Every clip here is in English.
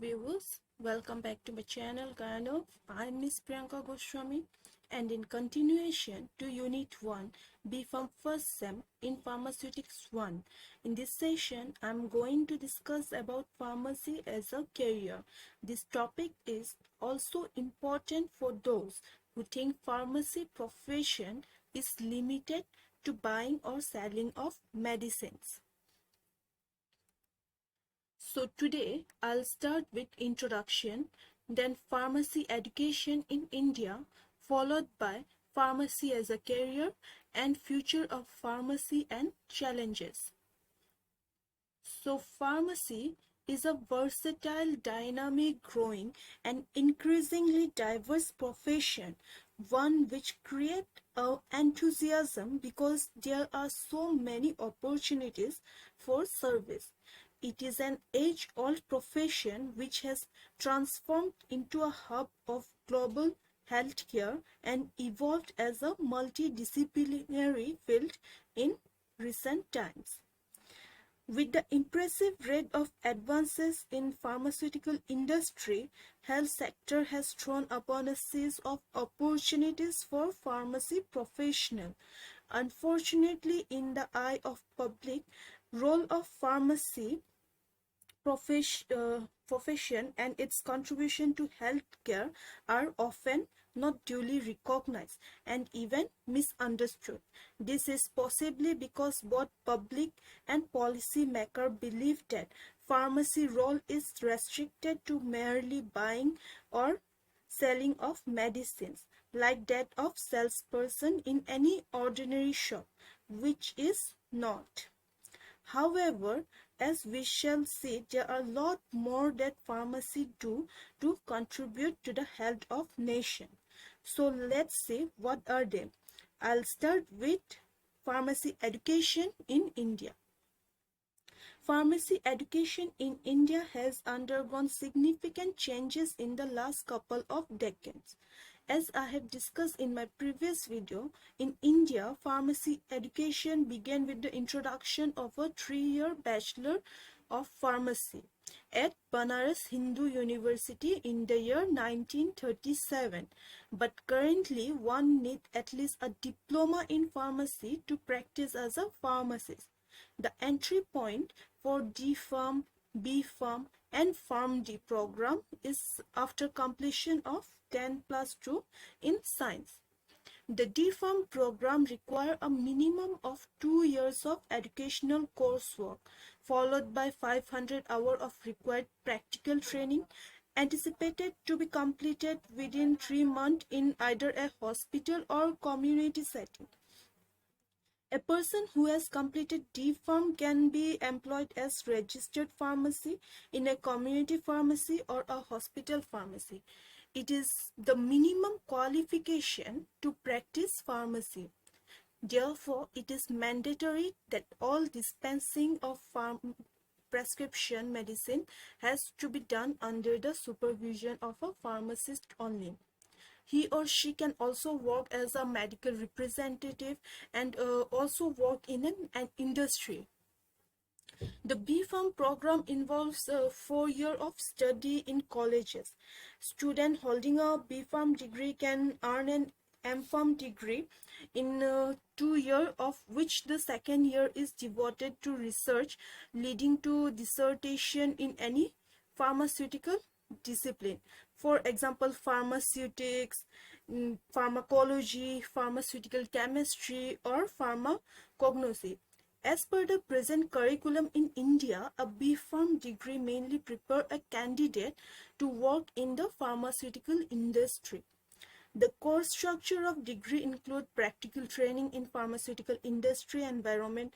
viewers, welcome back to my channel kind of. I'm Miss Priyanka Goswami, and in continuation to Unit 1 B.Pharm first sem in Pharmaceutics 1. In this session I'm going to discuss about pharmacy as a career. This topic is also important for those who think pharmacy profession is limited to buying or selling of medicines. So today I'll start with introduction, then pharmacy education in India, followed by pharmacy as a career and future of pharmacy and challenges. So pharmacy is a versatile, dynamic, growing and increasingly diverse profession, one which creates enthusiasm because there are so many opportunities for service. It is an age-old profession which has transformed into a hub of global healthcare and evolved as a multidisciplinary field in recent times. With the impressive rate of advances in pharmaceutical industry, health sector has thrown upon a series of opportunities for pharmacy professionals. Unfortunately, in the eye of public, role of pharmacy profession and its contribution to healthcare are often not duly recognized and even misunderstood. This is possibly because both public and policymakers believe that pharmacy role is restricted to merely buying or selling of medicines, like that of salesperson in any ordinary shop, which is not. However, as we shall see, there are a lot more that pharmacy do to contribute to the health of nation. So let's see what are they. I'll start with pharmacy education in India. Pharmacy education in India has undergone significant changes in the last couple of decades. As I have discussed in my previous video, in India, pharmacy education began with the introduction of a 3-year Bachelor of Pharmacy at Banaras Hindu University in the year 1937. But currently, one needs at least a diploma in pharmacy to practice as a pharmacist. The entry point for D.Pharm, B.Pharm and PharmD program is after completion of 10+2 in science. The D.Pharm program requires a minimum of 2 years of educational coursework, followed by 500 hours of required practical training, anticipated to be completed within 3 months in either a hospital or community setting. A person who has completed D.Pharm can be employed as registered pharmacy in a community pharmacy or a hospital pharmacy. It is the minimum qualification to practice pharmacy. Therefore, it is mandatory that all dispensing of prescription medicine has to be done under the supervision of a pharmacist only. He or she can also work as a medical representative and also work in an industry. The B.Pharm program involves 4 years of study in colleges. Students holding a B.Pharm degree can earn an M.Pharm degree in 2 years, of which the second year is devoted to research leading to dissertation in any pharmaceutical discipline. For example, pharmaceutics, pharmacology, pharmaceutical chemistry or pharmacognosy. As per the present curriculum in India, a B.Pharm degree mainly prepares a candidate to work in the pharmaceutical industry. The course structure of degree includes practical training in pharmaceutical industry environment.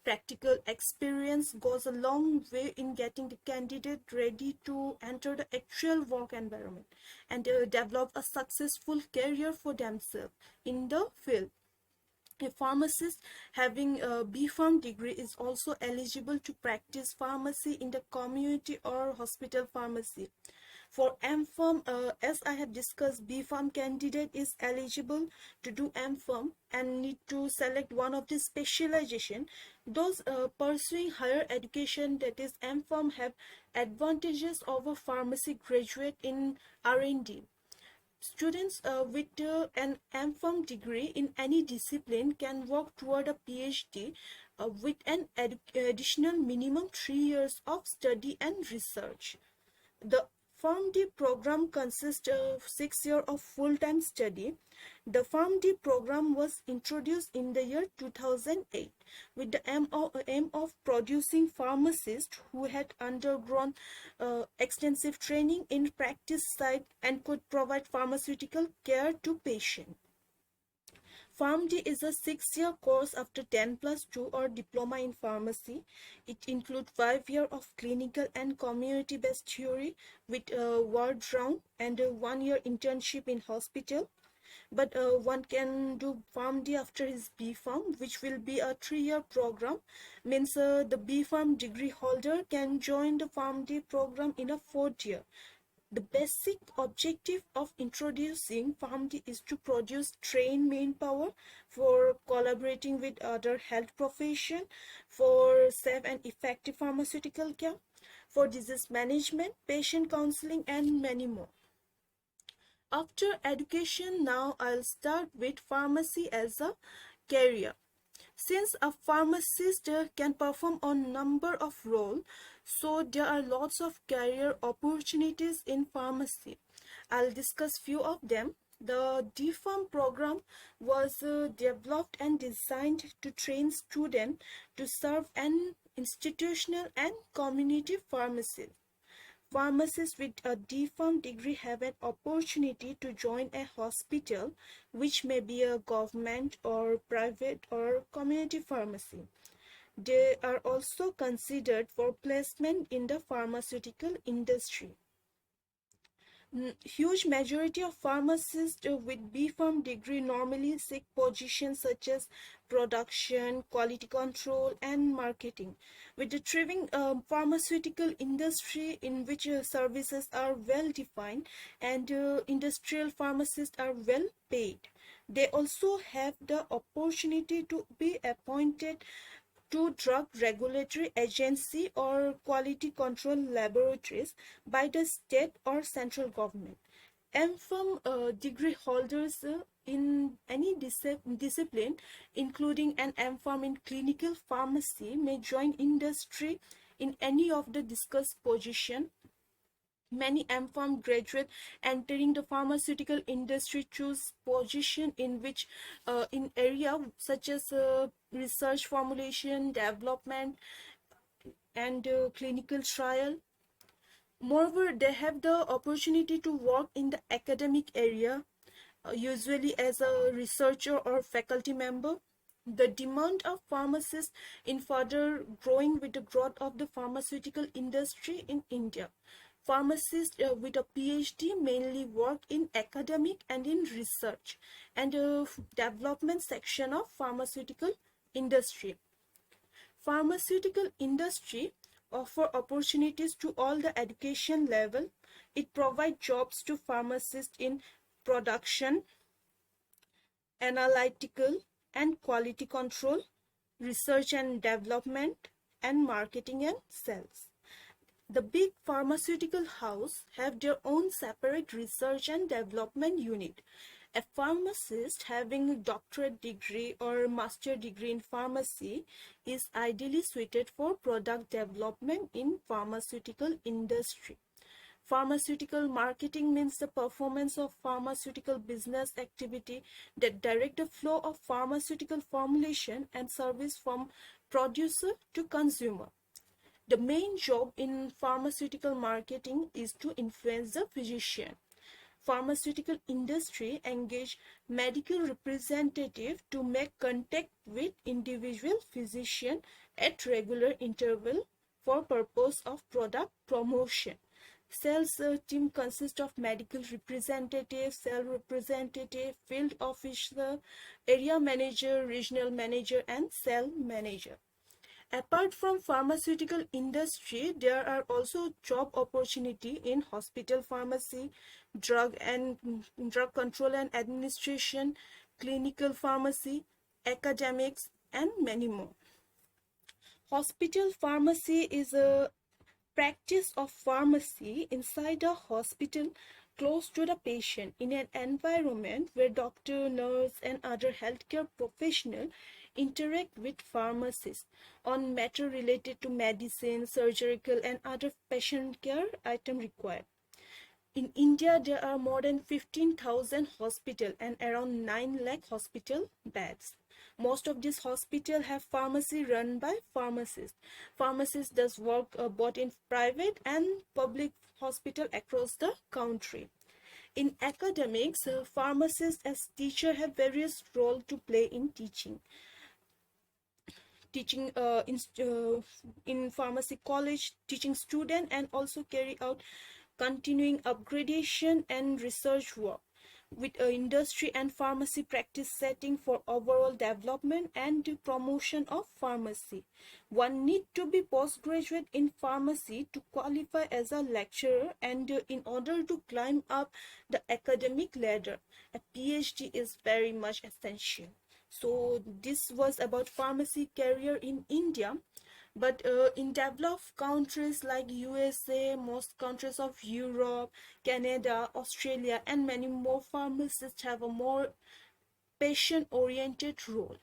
Practical experience goes a long way in getting the candidate ready to enter the actual work environment and develop a successful career for themselves in the field. A pharmacist having a B.Pharm degree is also eligible to practice pharmacy in the community or hospital pharmacy. For M.Pharm, as I have discussed, B.Pharm candidate is eligible to do M.Pharm and need to select one of the specialization. Those pursuing higher education, that is M.Pharm, have advantages over pharmacy graduate in R&D. Students with an M.Pharm degree in any discipline can work toward a PhD with an additional minimum 3 years of study and research. The PharmD program consists of 6 years of full-time study. The PharmD program was introduced in the year 2008 with the aim of producing pharmacists who had undergone extensive training in practice side and could provide pharmaceutical care to patients. PharmD is a 6-year course after 10+2 or diploma in pharmacy. It includes 5 years of clinical and community-based theory with a ward round and a 1-year internship in hospital. But one can do PharmD after his B.Pharm, which will be a 3-year program. Means the B.Pharm degree holder can join the PharmD program in a 4th year. The basic objective of introducing PharmD is to produce trained manpower for collaborating with other health professions, for safe and effective pharmaceutical care, for disease management, patient counseling, and many more. After education, now I'll start with pharmacy as a career. Since a pharmacist can perform a number of roles, so there are lots of career opportunities in pharmacy. I'll discuss few of them. The D.Pharm program was developed and designed to train students to serve an institutional and community pharmacy. Pharmacists with a D.Pharm degree have an opportunity to join a hospital, which may be a government or private or community pharmacy. They are also considered for placement in the pharmaceutical industry. Huge majority of pharmacists with B.Pharm degree normally seek positions such as production, quality control, and marketing. With the thriving pharmaceutical industry in which services are well defined and industrial pharmacists are well paid, they also have the opportunity to be appointed to drug regulatory agency or quality control laboratories by the state or central government. M.Pharm degree holders in any discipline, including an M.Pharm in clinical pharmacy, may join industry in any of the discussed position. Many M.Pharm graduates entering the pharmaceutical industry choose position in which in area such as research, formulation, development, and clinical trial. Moreover, they have the opportunity to work in the academic area, usually as a researcher or faculty member. The demand of pharmacists in further growing with the growth of the pharmaceutical industry in India. Pharmacists with a PhD mainly work in academic and in research and development section of pharmaceutical industry. Pharmaceutical industry offer opportunities to all the education level. It provides jobs to pharmacists in production, analytical and quality control, research and development, and marketing and sales. The big pharmaceutical house have their own separate research and development unit. A pharmacist having a doctorate degree or master degree in pharmacy is ideally suited for product development in pharmaceutical industry. Pharmaceutical marketing means the performance of pharmaceutical business activity that direct the flow of pharmaceutical formulation and service from producer to consumer. The main job in pharmaceutical marketing is to influence the physician. Pharmaceutical industry engage medical representative to make contact with individual physician at regular interval for purpose of product promotion. Sales team consists of medical representative, sales representative, field officer, area manager, regional manager, and cell manager. Apart from pharmaceutical industry, there are also job opportunity in hospital pharmacy, drug control and administration, clinical pharmacy, academics, and many more. Hospital pharmacy is a practice of pharmacy inside a hospital close to the patient in an environment where doctor, nurse, and other healthcare professionals interact with pharmacists on matter related to medicine, surgical, and other patient care item required. In India, there are more than 15,000 hospitals and around 9 lakh hospital beds. Most of these hospitals have pharmacy run by pharmacists. Pharmacists does work both in private and public hospital across the country. In academics, pharmacists as teacher have various role to play in teaching in pharmacy college, teaching student, and also carry out continuing upgradation and research work with industry and pharmacy practice setting for overall development and the promotion of pharmacy. One need to be postgraduate in pharmacy to qualify as a lecturer, and in order to climb up the academic ladder, a PhD is very much essential. So this was about pharmacy career in India. But in developed countries like USA, most countries of Europe, Canada, Australia, and many more, pharmacists have a more patient-oriented role.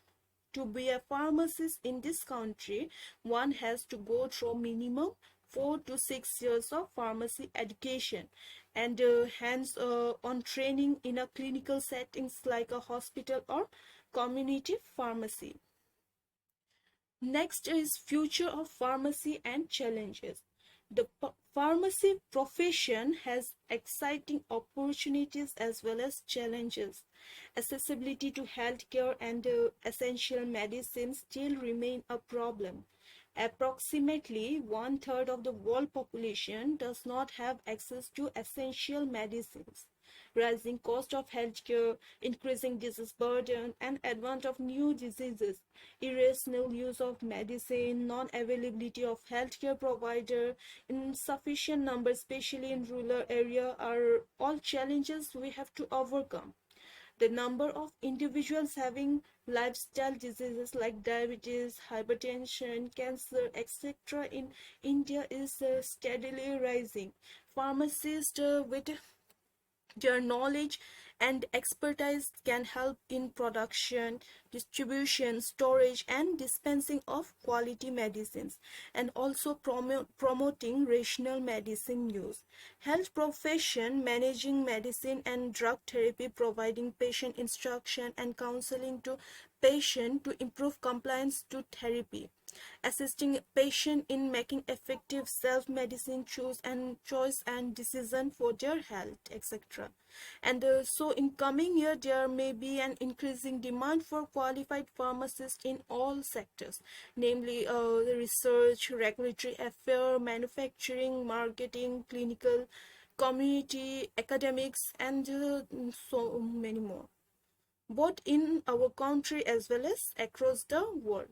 To be a pharmacist in this country, one has to go through minimum 4 to 6 years of pharmacy education and hands-on training in a clinical settings like a hospital or community pharmacy. Next is future of pharmacy and challenges. The pharmacy profession has exciting opportunities as well as challenges. Accessibility to healthcare and essential medicines still remain a problem. Approximately one-third of the world population does not have access to essential medicines. Rising cost of healthcare, increasing disease burden, and advent of new diseases, irrational use of medicine, non-availability of healthcare provider in sufficient number, especially in rural area, are all challenges we have to overcome. The number of individuals having lifestyle diseases like diabetes, hypertension, cancer, etc. in India is steadily rising. Pharmacists with their knowledge and expertise can help in production, distribution, storage, and dispensing of quality medicines, and also promoting rational medicine use. Health profession managing medicine and drug therapy, providing patient instruction and counseling to patient to improve compliance to therapy, assisting patient in making effective self-medicine choice and decision for their health, etc. And so in coming year, there may be an increasing demand for qualified pharmacists in all sectors, namely the research, regulatory affair, manufacturing, marketing, clinical, community, academics, and so many more, both in our country as well as across the world.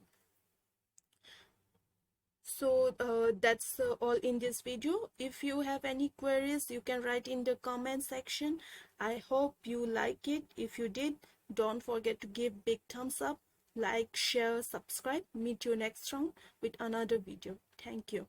So that's all in this video. If you have any queries, you can write in the comment section. I hope you like it. If you did, don't forget to give big thumbs up, like, share, subscribe. Meet you next round with another video. Thank you.